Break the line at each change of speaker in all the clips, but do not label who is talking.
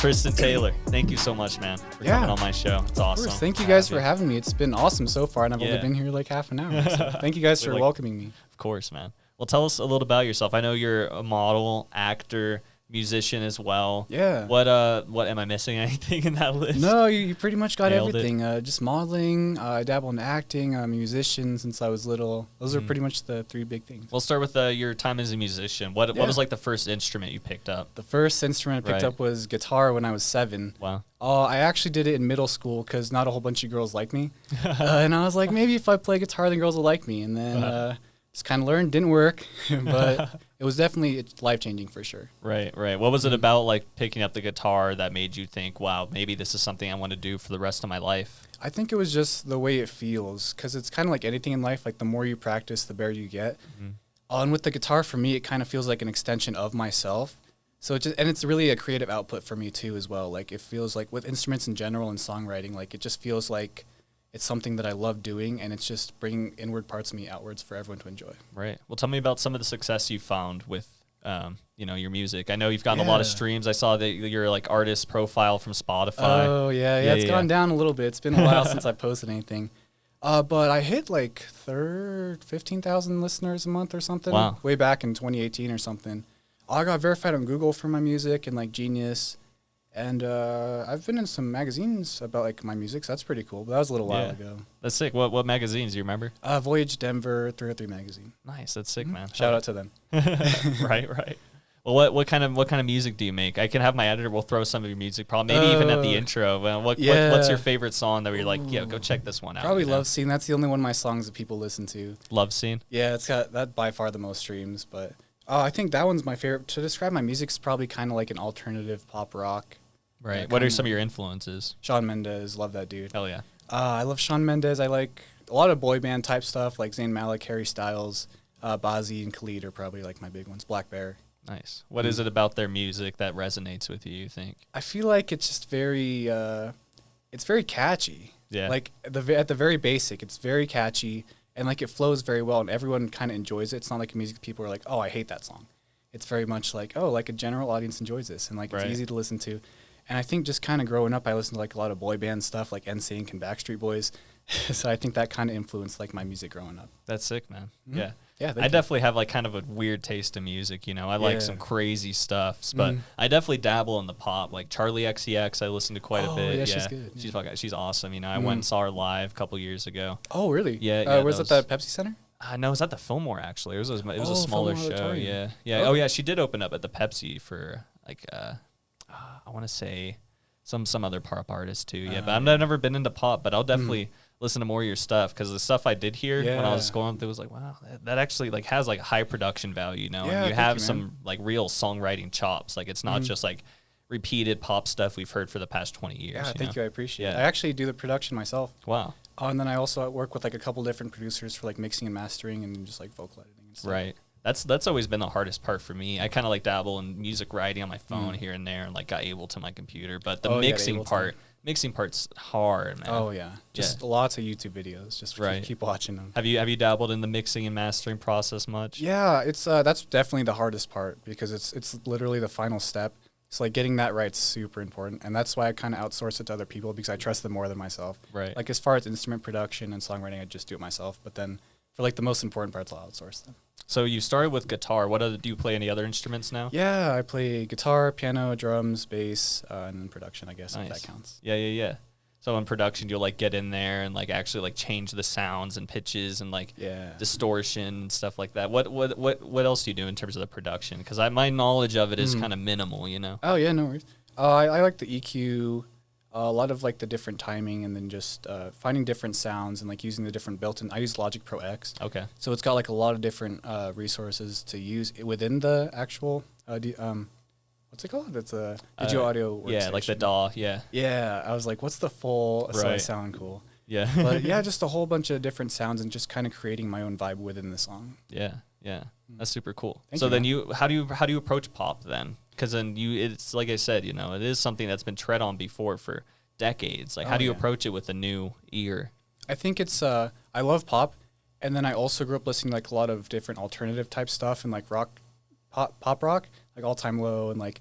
Tristan Taylor, thank you so much, man, for coming on my show. It's awesome.
Of course. Thank you guys for having me. It's been awesome so far, and I've only been here like half an hour. So thank you guys for welcoming me.
Of course, man. Well, tell us a little about yourself. I know you're a model, actor, musician as well.
Yeah.
What am I missing? Anything in that list?
No, you pretty much got
Nailed
everything. Just modeling. I dabble in acting. I'm a musician since I was little. Those are pretty much the three big things.
We'll start with your time as a musician. What was like the first instrument you picked up?
The first instrument I picked up was guitar when I was 7.
Wow.
I actually did it in middle school because not a whole bunch of girls liked me. And I was like, maybe if I play guitar, then girls will like me. And then just kind of learned. Didn't work, but it was definitely life-changing for sure.
Right. What was it about like picking up the guitar that made you think, wow, maybe this is something I want to do for the rest of my life?
I think it was just the way it feels, because it's kind of like anything in life. Like the more you practice, the better you get. And with the guitar, for me, it kind of feels like an extension of myself. So it's really a creative output for me too as well. Like it feels like with instruments in general and songwriting, like it just feels like it's something that I love doing, and it's just bringing inward parts of me outwards for everyone to enjoy.
Right. Well, tell me about some of the success you found with, your music. I know you've gotten a lot of streams. I saw that your like artist profile from Spotify.
Oh yeah. It's gone down a little bit. It's been a while since I posted anything. But I hit like 15,000 listeners a month or something.
Wow.
Way back in 2018 or something. I got verified on Google for my music and like Genius. And I've been in some magazines about like my music, so that's pretty cool. But that was a little while ago.
That's sick. What magazines do you remember?
Voyage Denver, 303 magazine.
Nice. That's sick, man.
Shout out to them.
Right. Well, what kind of music do you make? I can have my editor. We'll throw some of your music, probably maybe even at the intro. Well, what's your favorite song that you're like, go check this one out?
Probably Love Scene. That's the only one of my songs that people listen to.
Love Scene.
Yeah, it's got that by far the most streams. But I think that one's my favorite. To describe my music, it's probably kind of like an alternative pop rock.
Right. What are some of your influences?
Shawn Mendes, love that dude.
Hell yeah.
I love Shawn Mendes. I like a lot of boy band type stuff like Zayn Malik, Harry Styles, Bazzi, and Khalid are probably like my big ones. Black Bear.
Nice. What is it about their music that resonates with you think?
I feel like it's just very, it's very catchy.
Yeah.
Like at the very basic, it's very catchy and like it flows very well and everyone kind of enjoys it. It's not like music people are like, oh, I hate that song. It's very much like, oh, like a general audience enjoys this and like it's easy to listen to. And I think just kind of growing up, I listened to like a lot of boy band stuff like NSYNC and Backstreet Boys. So I think that kind of influenced like my music growing up.
That's sick, man.
Mm-hmm.
Yeah.
Yeah.
I definitely have like kind of a weird taste in music, I like some crazy stuff, but I definitely dabble in the pop, like Charlie XCX. I listen to quite a bit.
Yeah, she's good.
She's awesome. I went and saw her live a couple years ago.
Oh, really?
Yeah.
Where's it at the Pepsi Center?
No, it was at the Fillmore actually. It was a smaller show. Yeah.
Okay.
Oh yeah, she did open up at the Pepsi for like I want to say some other pop artists too. Yeah, but I've never been into pop, but I'll definitely listen to more of your stuff because the stuff I did hear when I was going through was like, wow, that actually like has like high production value, and you have some like real songwriting chops. Like it's not just like repeated pop stuff we've heard for the past 20 years.
Yeah, thank you. I appreciate it.
Yeah.
I actually do the production myself.
Wow.
And then I also work with like a couple different producers for like mixing and mastering and just like vocal editing and stuff.
Right. That's always been the hardest part for me. I kind of like dabble in music writing on my phone here and there and like got Ableton my computer, but the mixing part's hard, man.
Oh yeah. Just lots of YouTube videos. Just keep watching them.
Have you dabbled in the mixing and mastering process much?
Yeah, it's that's definitely the hardest part because it's literally the final step. So like getting that right's super important, and that's why I kind of outsource it to other people because I trust them more than myself.
Right.
Like as far as instrument production and songwriting, I just do it myself. But then for like the most important parts, I'll outsource them.
So you started with guitar. Do you play any other instruments now?
Yeah, I play guitar, piano, drums, bass, and then production, I guess, if that counts.
Yeah. So in production, you'll like get in there and like actually like change the sounds and pitches and like distortion and stuff like that. What else do you do in terms of the production? Because my knowledge of it is kind of minimal,
Oh yeah, no worries. I like the EQ, a lot of like the different timing, and then just finding different sounds and like using the different built-in. I use Logic Pro X.
Okay.
So it's got like a lot of different resources to use within the actual what's it called? It's a digital audio workstation.
Yeah, like the DAW. Yeah.
Yeah, I was like, what's the full? So it sound cool.
Yeah.
But yeah, just a whole bunch of different sounds and just kind of creating my own vibe within the song.
Yeah. That's super cool.
Thank
so
you,
then
man.
how do you approach pop then? Because then it's like I said, it is something that's been tread on before for decades. Like how do you approach it with a new ear?
I think it's I love pop, and then I also grew up listening to like a lot of different alternative type stuff and like rock, pop rock, like All Time Low and like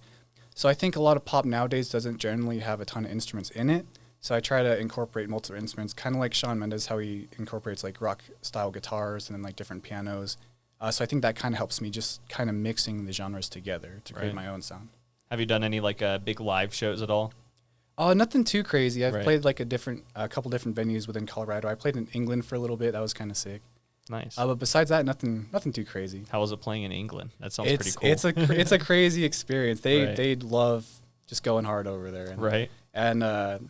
So I think a lot of pop nowadays doesn't generally have a ton of instruments in it. So I try to incorporate multiple instruments, kind of like Shawn Mendes, how he incorporates like rock style guitars and then like different pianos. So I think that kind of helps me just kind of mixing the genres together to create my own sound.
Have you done any like big live shows at all?
Nothing too crazy. I've played like a couple different venues within Colorado. I played in England for a little bit. That was kind of sick.
Nice.
But besides that, nothing too crazy.
How was it playing in England? That sounds pretty cool.
It's a crazy experience. They love just going hard over there. And, And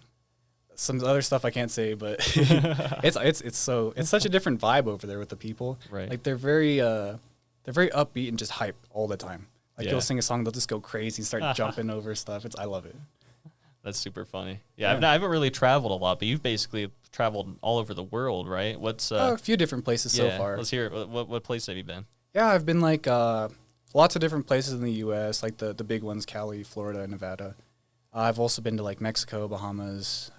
some other stuff I can't say, but it's such a different vibe over there with the people.
Right.
Like they're very upbeat and just hype all the time. Like you'll sing a song, they'll just go crazy and start jumping over stuff. I love it.
That's super funny. Yeah, I haven't really traveled a lot, but you've basically traveled all over the world, right? What's
a few different places so far.
Let's hear it. What place have you been?
Yeah, I've been like lots of different places in the U.S., like the big ones, Cali, Florida, Nevada. I've also been to like Mexico, Bahamas,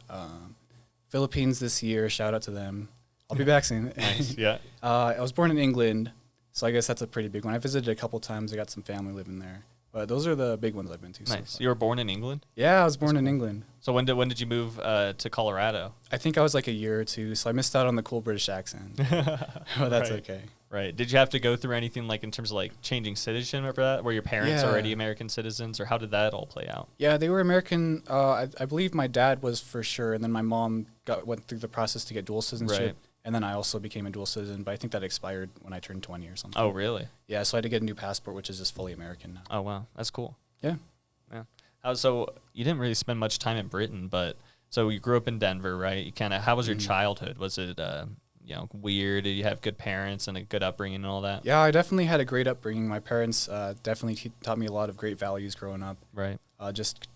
Philippines this year. Shout out to them. I'll be back soon.
Nice. Yeah.
I was born in England, so I guess that's a pretty big one. I visited a couple times. I got some family living there. But those are the big ones I've been to.
Nice.
So
you were born in England?
Yeah, I was born in England.
So when did you move to Colorado?
I think I was like a year or two, so I missed out on the cool British accent. Oh, that's okay.
Right. Did you have to go through anything like in terms of like changing citizenship for that? Were your parents already American citizens, or how did that all play out?
Yeah, they were American. I believe my dad was for sure, and then my mom went through the process to get dual citizenship.
Right.
And then I also became a dual citizen, but I think that expired when I turned 20 or something.
Oh, really?
Yeah, so I had to get a new passport, which is just fully American now.
Oh, wow. That's cool.
Yeah.
Yeah. So you didn't really spend much time in Britain, but so you grew up in Denver, right? You how was your childhood? Was it, weird? Did you have good parents and a good upbringing and all that?
Yeah, I definitely had a great upbringing. My parents definitely taught me a lot of great values growing up.
Right.
Just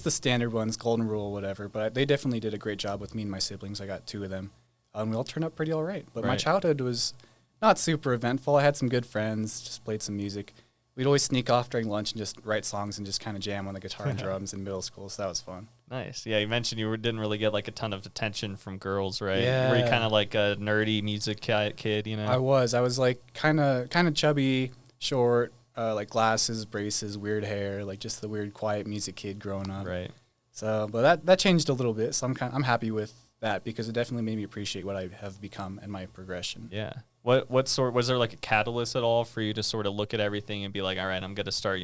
the standard ones, golden rule, whatever. But they definitely did a great job with me and my siblings. I got two of them. We all turned out pretty all right. But my childhood was not super eventful. I had some good friends, just played some music. We'd always sneak off during lunch and just write songs and just kind of jam on the guitar and drums in middle school, so that was fun.
Nice. Yeah, you mentioned you didn't really get like a ton of attention from girls, right?
Yeah.
Were you kind of like a nerdy music kid, you know?
I was like kind of chubby, short, like glasses, braces, weird hair, like just the weird quiet music kid growing up.
Right.
So, but that changed a little bit, so I'm happy with that because it definitely made me appreciate what I have become and my progression.
Yeah. What sort was there like a catalyst at all for you to sort of look at everything and be like, all right, I'm going to start,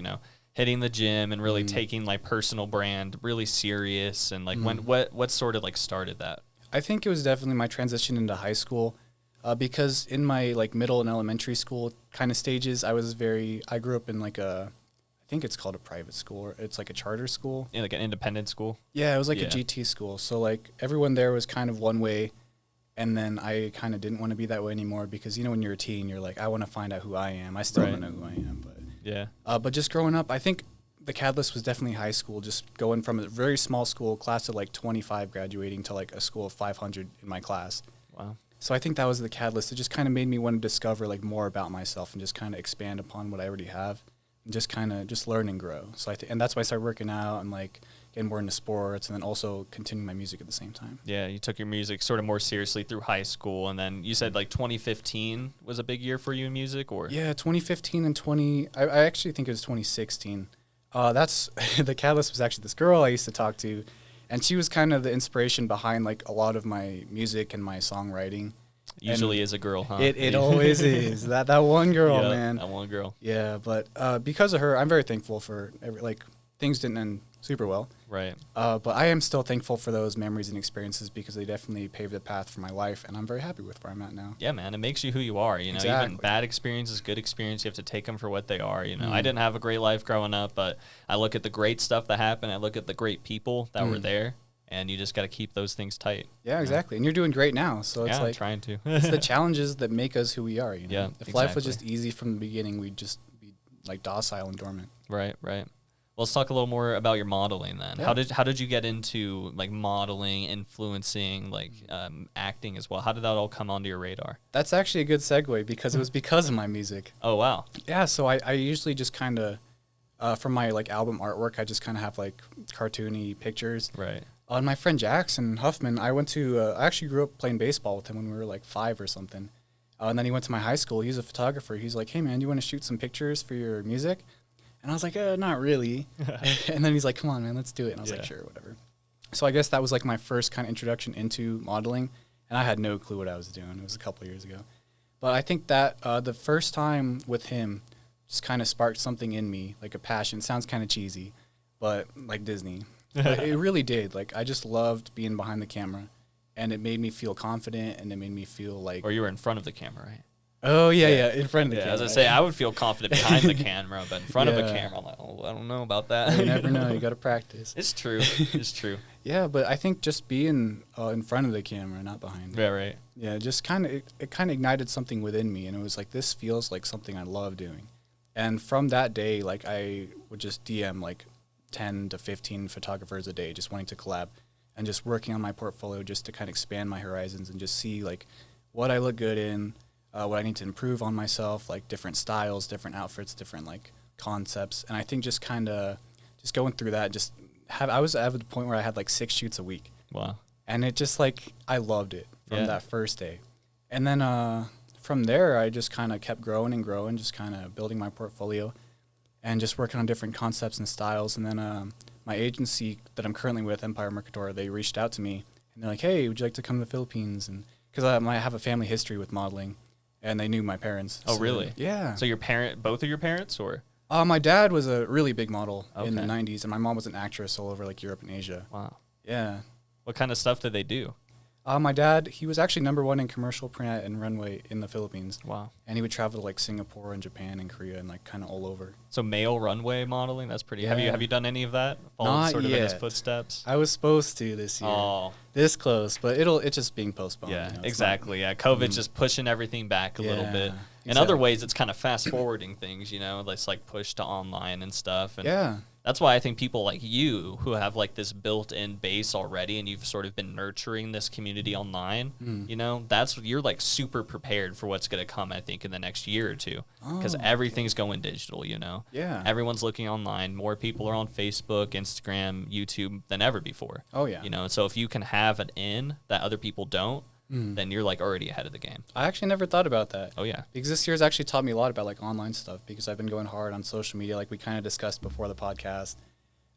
hitting the gym and really taking my personal brand really serious, and like what sort of like started that?
I think it was definitely my transition into high school, because in my like middle and elementary school kind of stages, I grew up in like I think it's called a private school, or it's like a charter school.
Yeah, like an independent school?
Yeah, it was like a GT school. So like everyone there was kind of one way. And then I kind of didn't want to be that way anymore because, when you're a teen, you're like, I want to find out who I am. I still don't know who I am. But
yeah.
But just growing up, I think the catalyst was definitely high school, just going from a very small school, class of like 25 graduating to like a school of 500 in my class.
Wow.
So I think that was the catalyst. It just kind of made me want to discover like more about myself and just kind of expand upon what I already have and just kind of just learn and grow. So and that's why I started working out and like getting more into sports, and then also continuing my music at the same time. Yeah,
you took your music sort of more seriously through high school, and then you said like 2015 was a big year for you in music, or? Yeah,
2015 and I actually think it was 2016. That's the catalyst was actually this girl I used to talk to, and she was kind of the inspiration behind like a lot of my music and my songwriting.
Usually is a girl, huh?
It always is. That one girl, man.
That one girl.
Yeah, but because of her, I'm very thankful for things didn't end super well.
Right.
But I am still thankful for those memories and experiences because they definitely paved the path for my life, and I'm very happy with where I'm at now.
Yeah, man, it makes you who you are.
Exactly.
Even bad experiences, good experience, you have to take them for what they are. I didn't have a great life growing up, but I look at the great stuff that happened. I look at the great people that were there, and you just got to keep those things tight.
Yeah, exactly. And you're doing great now, so it's
I'm trying to.
It's the challenges that make us who we are.
Yeah,
if life was just easy from the beginning, we'd just be like docile and dormant.
Right. Well, let's talk a little more about your modeling then. Yeah. How did you get into like modeling, influencing, like acting as well? How did that all come onto your radar?
That's actually a good segue because it was because of my music.
Oh, wow.
Yeah, so I usually just kind of, from my like album artwork, I just kind of have like cartoony pictures.
Right.
And my friend Jackson Huffman, I actually grew up playing baseball with him when we were like 5 or something. And then he went to my high school. He's a photographer. He's like, hey, man, you want to shoot some pictures for your music? And I was like, not really. And then he's like, come on, man, let's do it. And I was like, sure, whatever. So I guess that was like my first kind of introduction into modeling. And I had no clue what I was doing. It was a couple of years ago. But I think that the first time with him just kind of sparked something in me, like a passion. It sounds kind of cheesy, but like Disney. But it really did. Like, I just loved being behind the camera. And it made me feel confident, and it made me feel like...
Or you were in front of the camera, right?
Oh, yeah, in front of the camera.
As I say, I would feel confident behind the camera, but in front of a camera, I'm like, oh, I don't know about that.
You never know. You got to practice.
It's true. It's true.
Yeah, but I think just being in front of the camera, not behind it.
Yeah, right.
Yeah, just kind of, it kind of ignited something within me, and it was like, this feels like something I love doing. And from that day, like, I would just DM, like, 10 to 15 photographers a day, just wanting to collab, and just working on my portfolio just to kind of expand my horizons and just see, like, what I look good in, what I need to improve on myself, like different styles, different outfits, different like concepts. And I think just kind of just going through that, I was at the point where I had like 6 shoots a week.
Wow.
And it just like, I loved it from that first day. And then from there, I just kind of kept growing and growing, just kind of building my portfolio and just working on different concepts and styles. And then my agency that I'm currently with, Empire Mercator, they reached out to me and they're like, hey, would you like to come to the Philippines? And because I have a family history with modeling. And they knew my parents.
Oh, really?
Yeah.
So both of your parents, or?
My dad was a really big model in the 90s, and my mom was an actress all over like Europe and Asia.
Wow.
Yeah.
What kind of stuff did they do?
My dad, he was actually #1 in commercial print and runway in the Philippines.
Wow.
And he would travel to like Singapore and Japan and Korea and like kind of all over.
So male runway modeling, that's pretty.
Yeah.
Have you done any of that? Followed
Not
sort of
yet.
in his footsteps?
I was supposed to this year.
Oh.
This close, but it's just being postponed.
Yeah,
you know,
exactly. Yeah, COVID's just pushing everything back a little bit. In other ways, it's kind of fast forwarding things, you know, it's like push to online and stuff. And that's why I think people like you who have like this built-in base already and you've sort of been nurturing this community online, you know, you're like super prepared for what's going to come, I think, in the next year or two. Because everything's going digital, you know.
Yeah.
Everyone's looking online. More people are on Facebook, Instagram, YouTube than ever before.
Oh, yeah.
You know, so if you can have an in that other people don't, then you're like already ahead of the game.
I actually never thought about that.
Oh, yeah.
Because this year's actually taught me a lot about like online stuff because I've been going hard on social media like we kind of discussed before the podcast.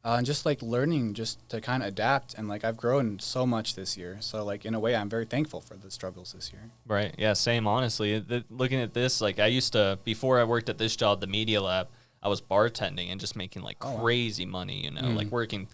And just like learning just to kind of adapt. And like I've grown so much this year. So like in a way, I'm very thankful for the struggles this year.
Right. Yeah, same, honestly. Looking at this, like I used to, before I worked at this job, the MediaLab, I was bartending and just making like crazy money, you know, like working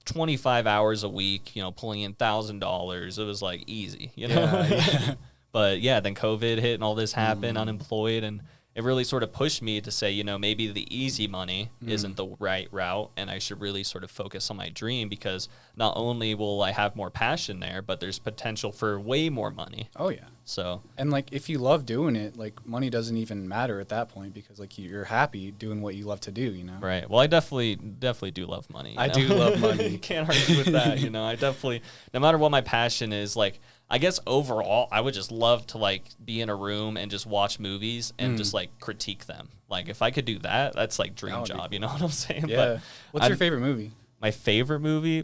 25 hours a week, you know, pulling in $1,000. It was like easy, you know. But yeah, then COVID hit and all this happened, unemployed, and it really sort of pushed me to say, you know, maybe the easy money isn't the right route, and I should really sort of focus on my dream because not only will I have more passion there, but there's potential for way more money.
Oh, yeah.
So.
And like if you love doing it, like money doesn't even matter at that point because like you're happy doing what you love to do, you know?
Right. Well, I definitely do love money.
I do love money.
You can't argue with that, you know. I definitely, no matter what my passion is, like, I guess overall, I would just love to like be in a room and just watch movies and just like critique them. Like if I could do that, that's like dream job. You know what I'm saying?
Yeah.
But
what's your favorite movie?
My favorite movie,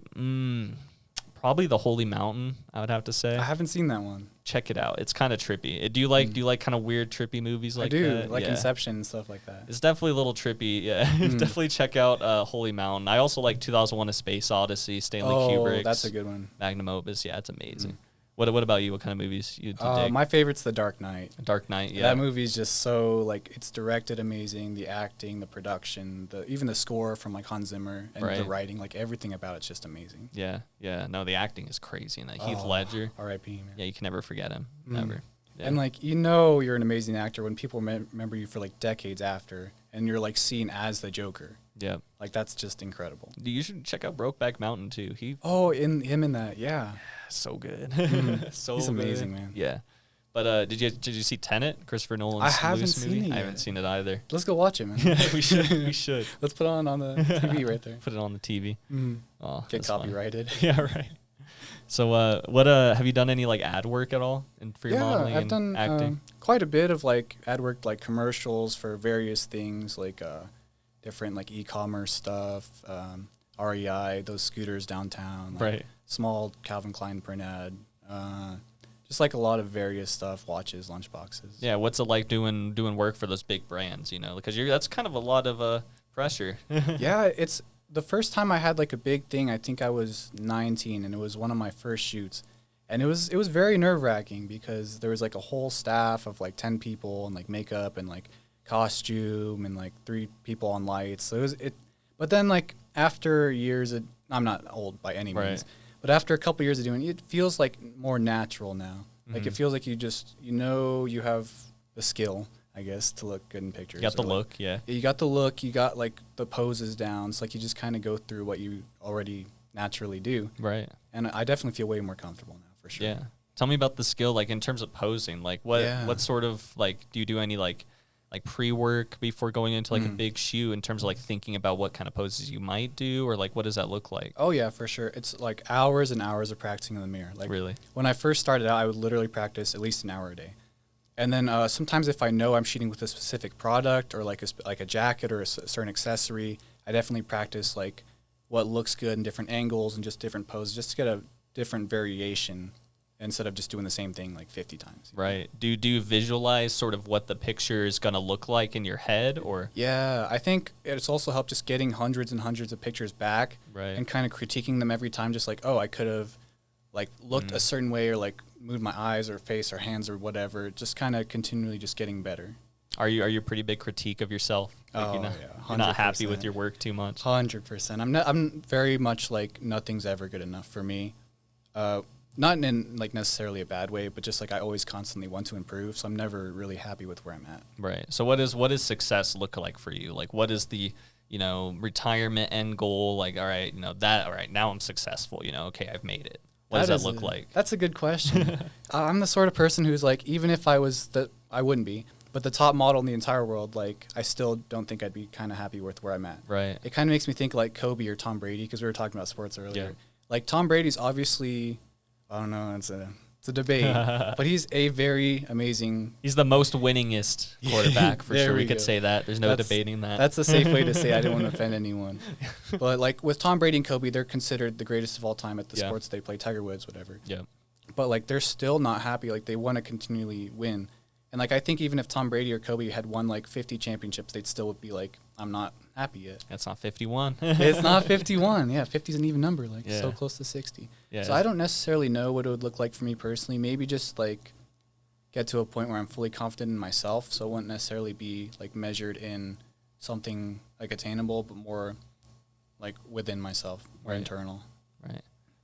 probably The Holy Mountain. I would have to say.
I haven't seen that one.
Check it out. It's kind of trippy. Do you like kind of weird trippy movies like that?
I do. Like Inception and stuff like that.
It's definitely a little trippy. Yeah. Definitely check out Holy Mountain. I also like 2001: A Space Odyssey. Stanley Kubrick's.
That's a good one.
Magnum opus. Yeah, it's amazing. What about you? What kind of movies you dig?
My favorite's The Dark Knight.
Dark Knight, yeah.
That movie's just so, like, it's directed amazing, the acting, the production, even the score from, like, Hans Zimmer, and the writing, like, everything about it's just amazing.
Yeah, yeah. No, the acting is crazy. And Heath Ledger.
R.I.P., man.
Yeah, you can never forget him. Never. Yeah.
And, like, you know you're an amazing actor when people remember you for, like, decades after, and you're, like, seen as the Joker.
Yeah.
Like, that's just incredible.
You should check out Brokeback Mountain, too.
Him in that, yeah.
So good. So
He's amazing,
good.
man.
Yeah. But did you see Tenet, Christopher Nolan's
I haven't
movie?
seen it yet.
I haven't seen it either.
Let's go watch it, man.
We should.
Let's put it on the TV right there.
Put it on the TV. Oh,
get copyrighted.
Yeah, right. So what have you done any like ad work at all for your modeling
I've
and
done
acting?
Quite a bit of like ad work, like commercials for various things, like different like e-commerce stuff, REI, those scooters downtown, like
right.
Small Calvin Klein print ad, just like a lot of various stuff, watches, lunch boxes.
Yeah, what's it like doing work for those big brands? You know, because that's kind of a lot of pressure.
Yeah, it's the first time I had like a big thing. I think I was 19, and it was one of my first shoots, and it was very nerve-wracking because there was like a whole staff of like 10 people and like makeup and like costume and like 3 people on lights. So but then like after years, I'm not old by any means, but after a couple years of doing it, it feels like more natural now. Like it feels like you have the skill, I guess, to look good in pictures.
You got the look, yeah.
You got the look, you got like the poses down. It's like you just kind of go through what you already naturally do.
Right.
And I definitely feel way more comfortable now, for sure.
Yeah. Tell me about the skill, like in terms of posing. Like what sort of, like, do you do any like pre-work before going into like a big shoot in terms of like thinking about what kind of poses you might do, or like what does that look like?
Oh yeah, for sure. It's like hours and hours of practicing in the mirror. Like
really? When
I first started out, I would literally practice at least an hour a day. And then sometimes if I know I'm shooting with a specific product or like a jacket or a certain accessory, I definitely practice like what looks good in different angles and just different poses, just to get a different variation instead of just doing the same thing like 50 times.
Right. Do you visualize sort of what the picture is going to look like in your head, or?
Yeah, I think it's also helped just getting hundreds and hundreds of pictures back and kind of critiquing them every time, just like, oh, I could have like looked a certain way or like moved my eyes or face or hands or whatever, just kind of continually just getting better.
Are you a pretty big critique of yourself? Like you're not happy with your work too much?
100%. I'm very much like nothing's ever good enough for me. Not in like necessarily a bad way, but just like I always constantly want to improve, so I'm never really happy with where I'm at.
Right. So what does success look like for you? Like what is the, retirement end goal? Like, all right, now I'm successful, okay, I've made it. What does that look like?
That's a good question. I'm the sort of person who's like, even if I was I wouldn't be, but the top model in the entire world, like I still don't think I'd be kind of happy with where I'm at.
Right.
It kind of makes me think like Kobe or Tom Brady, because we were talking about sports earlier. Yeah. Like Tom Brady's obviously, I don't know, it's a debate, but he's a very amazing.
He's the most winningest quarterback for sure. We could say that. There's no debating that.
That's a safe way to say. I didn't want to offend anyone. But like with Tom Brady and Kobe, they're considered the greatest of all time at the sports they play. Tiger Woods, whatever.
Yeah.
But like they're still not happy. Like they want to continually win. And like I think even if Tom Brady or Kobe had won like 50 championships, they'd still be like, I'm not happy yet.
That's not 51.
It's not 51. Yeah, 50 is an even number, like so close to 60. Yeah. So I don't necessarily know what it would look like for me personally. Maybe just like get to a point where I'm fully confident in myself, so it wouldn't necessarily be like measured in something like attainable, but more like within myself, more internal.
Right.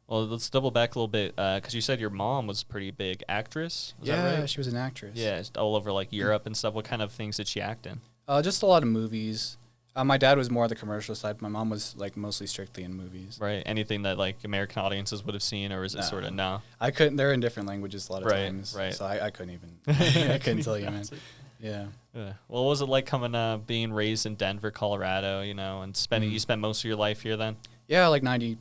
Well, let's double back a little bit, because you said your mom was a pretty big actress. Is that right?
She was an actress.
Yeah, all over like Europe and stuff. What kind of things did she act in?
Just a lot of movies. My dad was more on the commercial side. My mom was like mostly strictly in movies.
Right. Anything that like American audiences would have seen, or is it sort of no?
I couldn't. They're in different languages a lot of times. Right. So I couldn't even. I couldn't tell you, man. Yeah. Well,
what was it like being raised in Denver, Colorado? And spending you spent most of your life here then?
Yeah, like 95%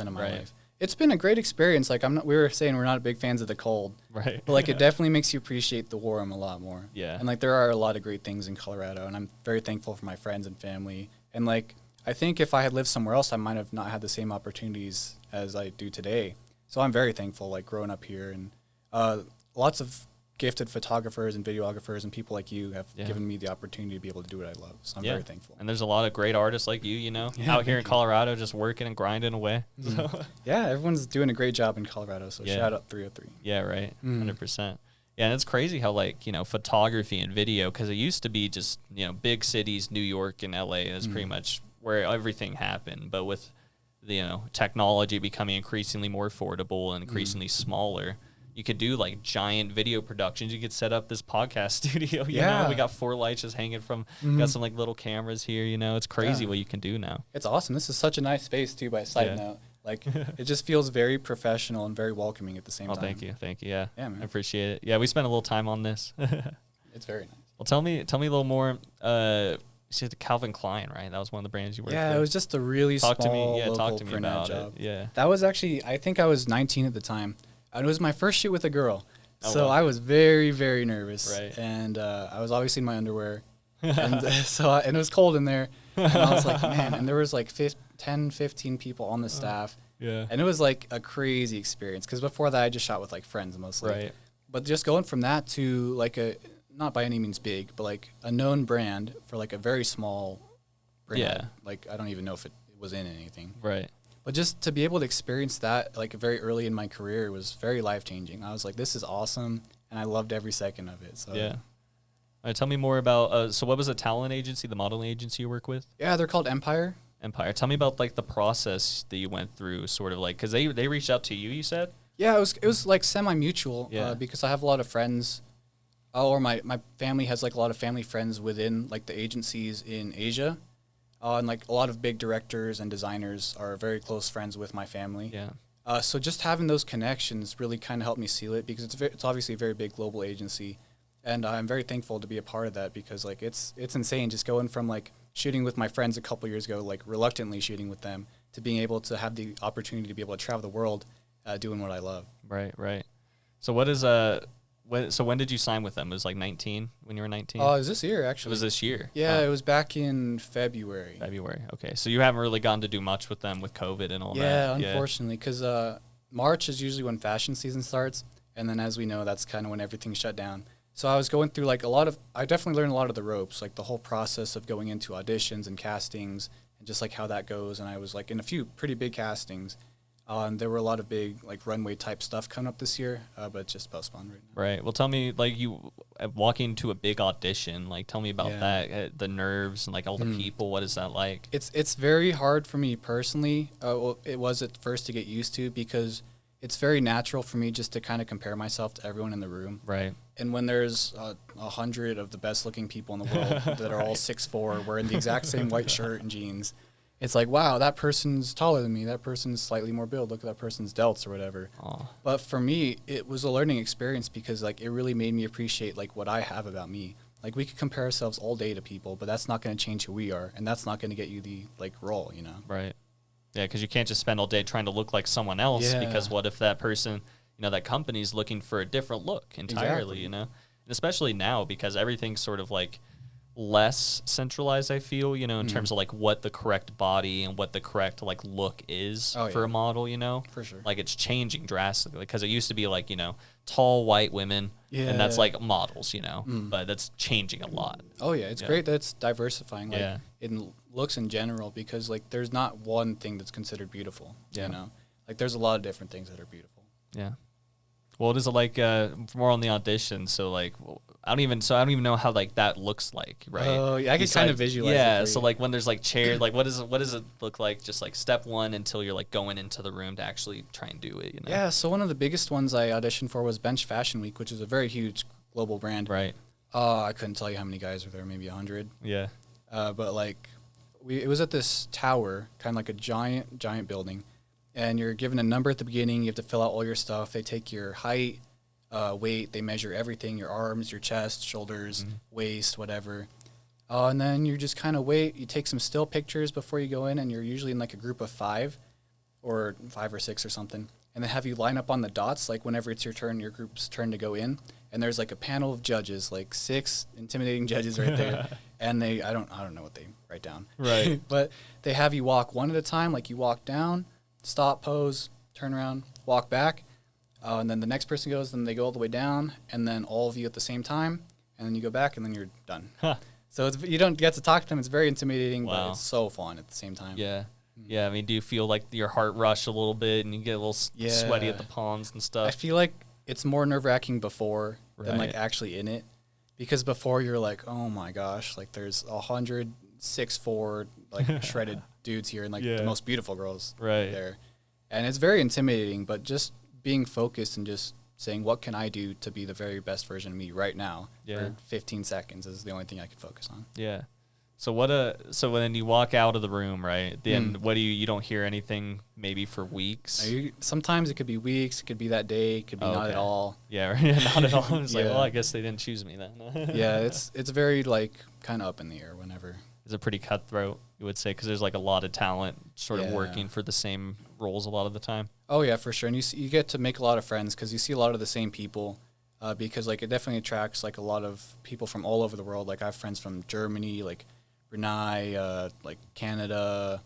of my life. It's been a great experience. Like we were saying, we're not big fans of the cold,
right?
But like it definitely makes you appreciate the warm a lot more.
Yeah.
And like there are a lot of great things in Colorado, and I'm very thankful for my friends and family. And like I think if I had lived somewhere else, I might have not had the same opportunities as I do today. So I'm very thankful, like growing up here, and lots of gifted photographers and videographers and people like you have given me the opportunity to be able to do what I love. So I'm very thankful.
And there's a lot of great artists like you, out here in Colorado just working and grinding away.
So. Yeah, everyone's doing a great job in Colorado, so shout out 303.
Yeah, right. 100%. Yeah, and it's crazy how photography and video, because it used to be just, big cities, New York and LA, is pretty much where everything happened. But with the technology becoming increasingly more affordable and increasingly smaller, you could do like giant video productions. You could set up this podcast studio. You know, we got 4 lights just hanging from. Got some like little cameras here. It's crazy what you can do now.
It's awesome. This is such a nice space too. By side note, like it just feels very professional and very welcoming at the same time.
Thank you. Yeah,
man.
I appreciate it. Yeah, we spent a little time on this.
It's very nice.
Well, tell me a little more. You said the Calvin Klein, right? That was one of the brands you worked with.
Yeah, it was just a really small local
talk to me about
job.
It. Yeah,
that was actually. I think I was 19 at the time. And it was my first shoot with a girl. So I was very, very nervous.
Right.
And I was obviously in my underwear. And and it was cold in there. And I was like, man. And there was like 10, 15 people on the staff.
Yeah.
And it was like a crazy experience. Because before that, I just shot with like friends mostly.
Right.
But just going from that to like not by any means big, but like a known brand for like a very small print
Yeah.
ad. Like, I don't even know if it was in anything.
Right.
But just to be able to experience that, like, very early in my career was very life-changing. I was like, this is awesome, and I loved every second of it. So
Yeah. All right, tell me more about, so what was the talent agency, the modeling agency you work with?
Yeah, they're called Empire.
Empire. Tell me about, like, the process that you went through, sort of like, because they reached out to you, you said?
Yeah, it was like semi-mutual because I have a lot of friends, or my family has, like, a lot of family friends within, like, the agencies in Asia. And, like, a lot of big directors and designers are very close friends with my family.
Yeah.
So just having those connections really kind of helped me seal it because it's obviously a very big global agency. And I'm very thankful to be a part of that because, like, it's insane just going from, like, shooting with my friends a couple years ago, like, reluctantly shooting with them, to being able to have the opportunity to be able to travel the world doing what I love.
Right. So what is, when did you sign with them? It was like 19, when you were 19?
Oh, it was this year,
It
actually.
was this year?
Yeah, it was back in February.
Okay. So you haven't really gotten to do much with them with COVID and all that.
Yeah, unfortunately, because March is usually when fashion season starts, and then as we know, that's kind of when everything's shut down. So I was going through, like, I definitely learned a lot of the ropes, like the whole process of going into auditions and castings and just, like, how that goes. And I was, like, in a few pretty big castings. And there were a lot of big, like, runway type stuff coming up this year, but it's just postponed right now.
Right. Well, tell me, like, you walking to a big audition, like, tell me about that, the nerves and, like, all the people. What is that like?
It's very hard for me personally. Well, it was at first to get used to because it's very natural for me just to kind of compare myself to everyone in the room.
Right.
And when there's 100 of the best looking people in the world that are all 6'4", wearing the exact same white shirt and jeans, it's like, wow, that person's taller than me. That person's slightly more built. Look at that person's delts or whatever.
Aw.
But for me, it was a learning experience because, like, it really made me appreciate, like, what I have about me. Like, we could compare ourselves all day to people, but that's not going to change who we are, and that's not going to get you the, like, role, you know?
Right. Yeah, because you can't just spend all day trying to look like someone else because what if that person, you know, that company's looking for a different look entirely, you know? And especially now because everything's sort of, like, less centralized, I feel, you know, in terms of, like, what the correct body and what the correct, like, look is for a model, you know?
For sure.
Like, it's changing drastically because it used to be, like, you know, tall white women, and that's, like, models, you know? But that's changing a lot.
Oh, yeah. It's great that it's diversifying, like,
Yeah.
in looks in general because, like, there's not one thing that's considered beautiful, you know? Like, there's a lot of different things that are beautiful.
Yeah. Well, what is it like more on the audition? So, like, I don't even know how, like, that looks like, right?
Oh, yeah, I can kind of visualize it.
Yeah,
for
so,
you.
like, when there's, like, chairs, like, what does it look like? Just, like, step one until you're, like, going into the room to actually try and do it, you know?
Yeah, so one of the biggest ones I auditioned for was Bench Fashion Week, which is a very huge global brand.
Right.
I couldn't tell you how many guys were there, maybe 100.
Yeah.
But, like, it was at this tower, kind of like a giant building, and you're given a number at the beginning. You have to fill out all your stuff. They take your height, weight. They measure everything, your arms, your chest, shoulders, waist, whatever. And then you just kind of wait. You take some still pictures before you go in, and you're usually in, like, a group of 5 or 6 or something. And then have you line up on the dots, like, whenever it's your turn, your group's turn to go in. And there's, like, a panel of judges, like 6 intimidating judges right there. And I don't know what they write down.
Right.
But they have you walk one at a time. Like, you walk down, stop, pose, turn around, walk back. And then the next person goes, then they go all the way down, and then all of you at the same time, and then you go back, and then you're done. So you don't get to talk to them. It's very intimidating, but it's so fun at the same time.
Yeah. Yeah, I mean, do you feel like your heart rush a little bit and you get a little sweaty at the palms and stuff?
I feel like it's more nerve-wracking before than, like, actually in it. Because before you're like, oh, my gosh, like, there's 100 6'4", like, shredded dudes here and, like, the most beautiful girls there. And it's very intimidating, but just being focused and just saying, what can I do to be the very best version of me right now for 15 seconds is the only thing I could focus on.
Yeah. So when you walk out of the room, right, then what do you don't hear anything maybe for weeks?
Sometimes it could be weeks, it could be that day, it could be not at all.
Yeah, not at all. It's like, well, I guess they didn't choose me then.
Yeah, it's very, like, kind of up in the air whenever.
Is it pretty cutthroat, you would say, because there's, like, a lot of talent sort of working for the same roles a lot of the time?
Oh, yeah, for sure. And you get to make a lot of friends because you see a lot of the same people because, like, it definitely attracts, like, a lot of people from all over the world. Like, I have friends from Germany, like, Brunei, like, Canada,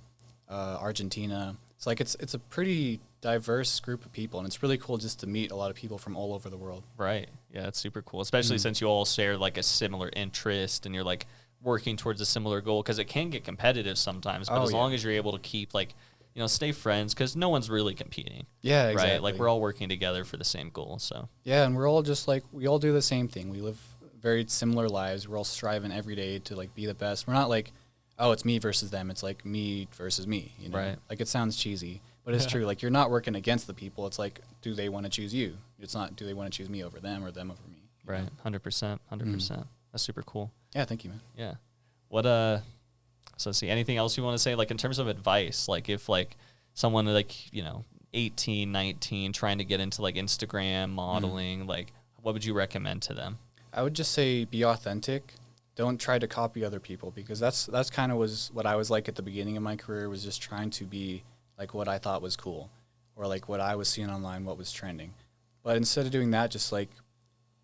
Argentina. So, like, it's a pretty diverse group of people, and it's really cool just to meet a lot of people from all over the world.
Right. Yeah, it's super cool, especially since you all share, like, a similar interest and you're, like, working towards a similar goal, because it can get competitive sometimes, but as long as you're able to keep like, you know, stay friends, because no one's really competing.
Yeah, exactly.
Right? Like we're all working together for the same goal. So
yeah, and we're all just like, we all do the same thing. We live very similar lives. We're all striving every day to like be the best. We're not like, oh, it's me versus them. It's like me versus me, you know?
Right.
Like it sounds cheesy, but it's true. Like you're not working against the people. It's like, do they want to choose you? It's not, do they want to choose me over them or them over me?
Right. 100%. 100%. That's super cool.
Yeah. Thank you, man.
Yeah. What, so see, anything else you want to say? Like in terms of advice, like if like someone like, you know, 18, 19, trying to get into like Instagram modeling, like what would you recommend to them?
I would just say be authentic. Don't try to copy other people, because that's kind of was what I was like at the beginning of my career, was just trying to be like what I thought was cool, or like what I was seeing online, what was trending. But instead of doing that, just like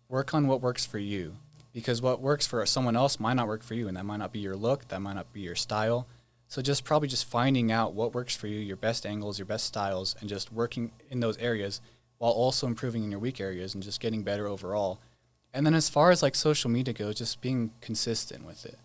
work on what works for you, because what works for someone else might not work for you, and that might not be your look, that might not be your style. So just probably just finding out what works for you, your best angles, your best styles, and just working in those areas while also improving in your weak areas and just getting better overall. And then as far as like social media goes, just being consistent with it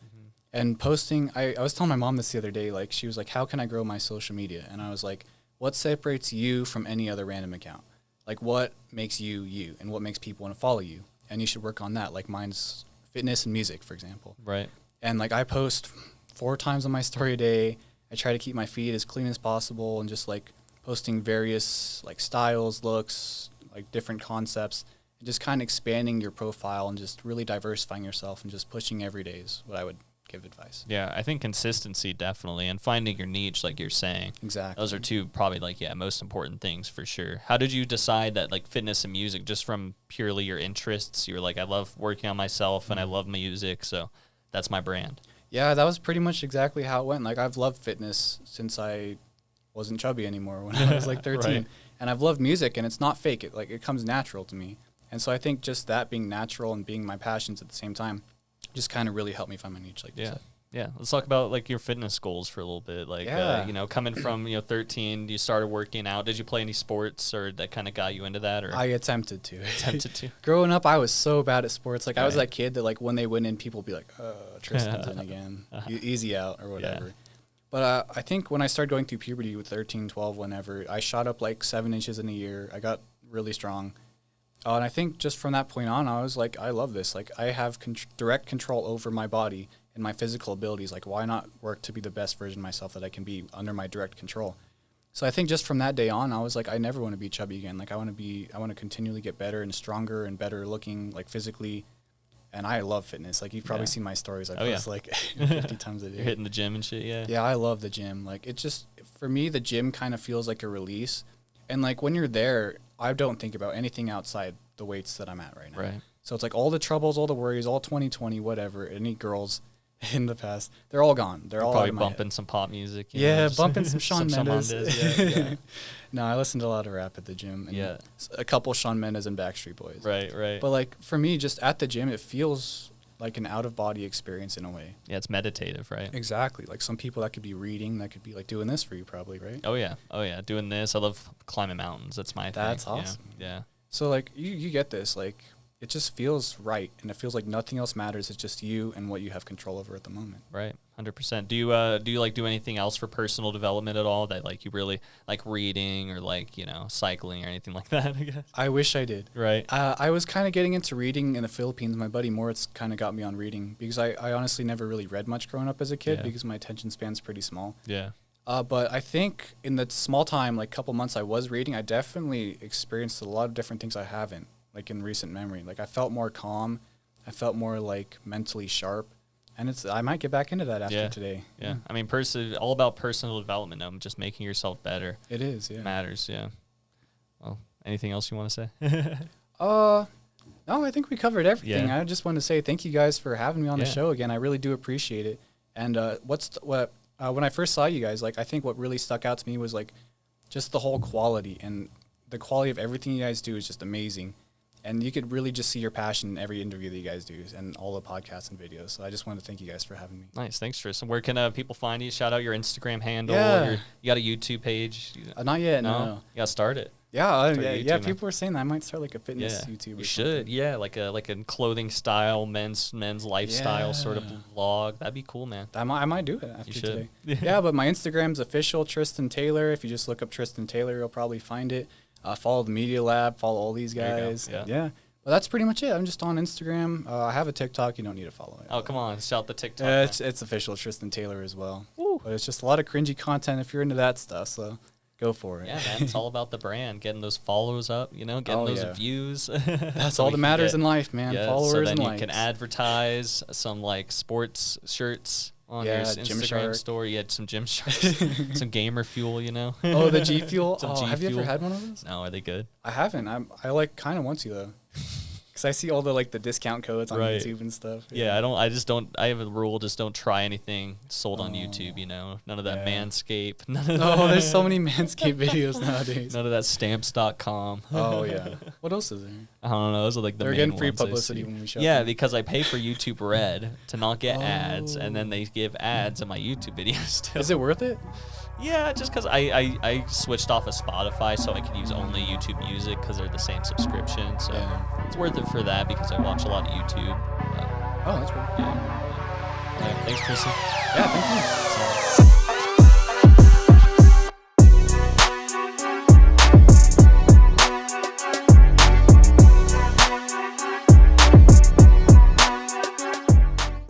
and posting. I was telling my mom this the other day, like she was like, how can I grow my social media? And I was like, what separates you from any other random account? Like what makes you you, and what makes people want to follow you? And you should work on that. Like mine's fitness and music, for example.
Right.
And like I post 4 times on my story a day. I try to keep my feed as clean as possible, and just like posting various like styles, looks, like different concepts, and just kind of expanding your profile and just really diversifying yourself and just pushing every day is what I would give advice.
Yeah, I think consistency definitely, and finding your niche, like you're saying.
Exactly.
Those are two probably like, most important things for sure. How did you decide that like fitness and music, just from purely your interests? You were like, I love working on myself and I love music, so that's my brand.
Yeah, that was pretty much exactly how it went. Like I've loved fitness since I wasn't chubby anymore, when I was like 13.
Right.
And I've loved music, and it's not fake. It comes natural to me. And so I think just that being natural and being my passions at the same time just kind of really helped me find my niche, like you said.
Yeah. Let's talk about like your fitness goals for a little bit. Like, you know, coming from, 13, you started working out. Did you play any sports, or that kind of got you into that? Or
I attempted to.
Growing
up, I was so bad at sports. Like I was that kid that like when they went in, people would be like, oh, Tristan's in again. Easy out or whatever. Yeah. But I think when I started going through puberty with 13, 12, whenever, I shot up like 7 inches in a year. I got really strong. And I think just from that point on, I was like, I love this. Like I have direct control over my body and my physical abilities. Like why not work to be the best version of myself that I can be under my direct control? So I think just from that day on, I was like, I never want to be chubby again. Like I want to continually get better and stronger and better looking, like physically. And I love fitness. Like you've probably seen my stories. I post like 50 times a day.
You're hitting the gym and shit. Yeah.
Yeah. I love the gym. Like it just, for me, the gym kind of feels like a release. And like when you're there, I don't think about anything outside the weights that I'm at right now.
Right.
So it's like all the troubles, all the worries, all 2020, whatever, any girls in the past, they're all gone. They're all
probably
out of my
bumping
head.
some pop music.
Yeah, bumping some Shawn Mendes.
Yeah.
No, I listen to a lot of rap at the gym. And a couple Shawn Mendes and Backstreet Boys.
Right.
But like for me, just at the gym, it feels like an out-of-body experience in a way.
Yeah, it's meditative, right?
Exactly. Like some people, that could be reading, that could be like doing this for you probably, right?
Oh yeah, doing this. I love climbing mountains. That's my thing.
That's awesome.
Yeah.
So like you get this, like it just feels right, and it feels like nothing else matters. It's just you and what you have control over at the moment.
Right, 100%. Do you like do anything else for personal development at all that like you really like, reading or like cycling or anything like that? I guess
I wish I did.
Right.
I was kind of getting into reading in the Philippines. My buddy Moritz kind of got me on reading, because I honestly never really read much growing up as a kid, because my attention span's pretty small.
Yeah.
But I think in the small time, like couple months I was reading, I definitely experienced a lot of different things I haven't, like in recent memory. Like I felt more calm. I felt more like mentally sharp. And I might get back into that after today.
Yeah. I mean, all about personal development, just making yourself better.
It is, yeah.
Matters, yeah. Well, anything else you want to say?
No, I think we covered everything.
Yeah.
I just want to say thank you guys for having me on the show again. I really do appreciate it. And when I first saw you guys, like I think what really stuck out to me was like just the whole quality, and the quality of everything you guys do is just amazing. And you could really just see your passion in every interview that you guys do and all the podcasts and videos. So I just want to thank you guys for having me.
Nice. Thanks, Tristan. Where can people find you? Shout out your Instagram handle.
Yeah.
You got a YouTube page?
Not yet, no.
You got to start it.
Yeah. People were saying that I might start like a fitness YouTube.
You should, like a clothing style, men's lifestyle sort of vlog. That'd be cool, man.
I might do it after today. Yeah, but my Instagram's official Tristan Taylor. If you just look up Tristan Taylor, you'll probably find it. Follow the MediaLab. Follow all these guys. Yeah. But that's pretty much it. I'm just on Instagram. I have a TikTok. You don't need to follow it.
Oh, come on. Shout the TikTok.
It's official Tristan Taylor as well. Woo. But it's just a lot of cringy content if you're into that stuff. So go for it.
Yeah, man. It's all about the brand. Getting those followers up, getting those views.
That's all that matters in life, man. Followers and likes.
So then you can advertise some like sports shirts on your Instagram store. You had some Gymshark, some gamer fuel,
Oh, the G Fuel. Have you ever had one of those?
No, are they good?
I haven't. I like kind of want to though. Because I see all the the discount codes on YouTube and stuff.
Yeah, I have a rule, just don't try anything sold on YouTube, None of that Manscaped.
There's so many Manscaped videos nowadays.
None of that stamps.com.
Oh, yeah. What else is there?
I don't know. Those are like the
They're
main
getting free
ones
publicity when we show
them. Because I pay for YouTube Red to not get ads, and then they give ads in my YouTube videos too.
Is it worth it?
Yeah, just because I switched off of Spotify so I can use only YouTube Music because they're the same subscription. So it's worth it for that because I watch a lot of YouTube.
That's cool.
Yeah. Thanks, Tristan.
Yeah, thank you.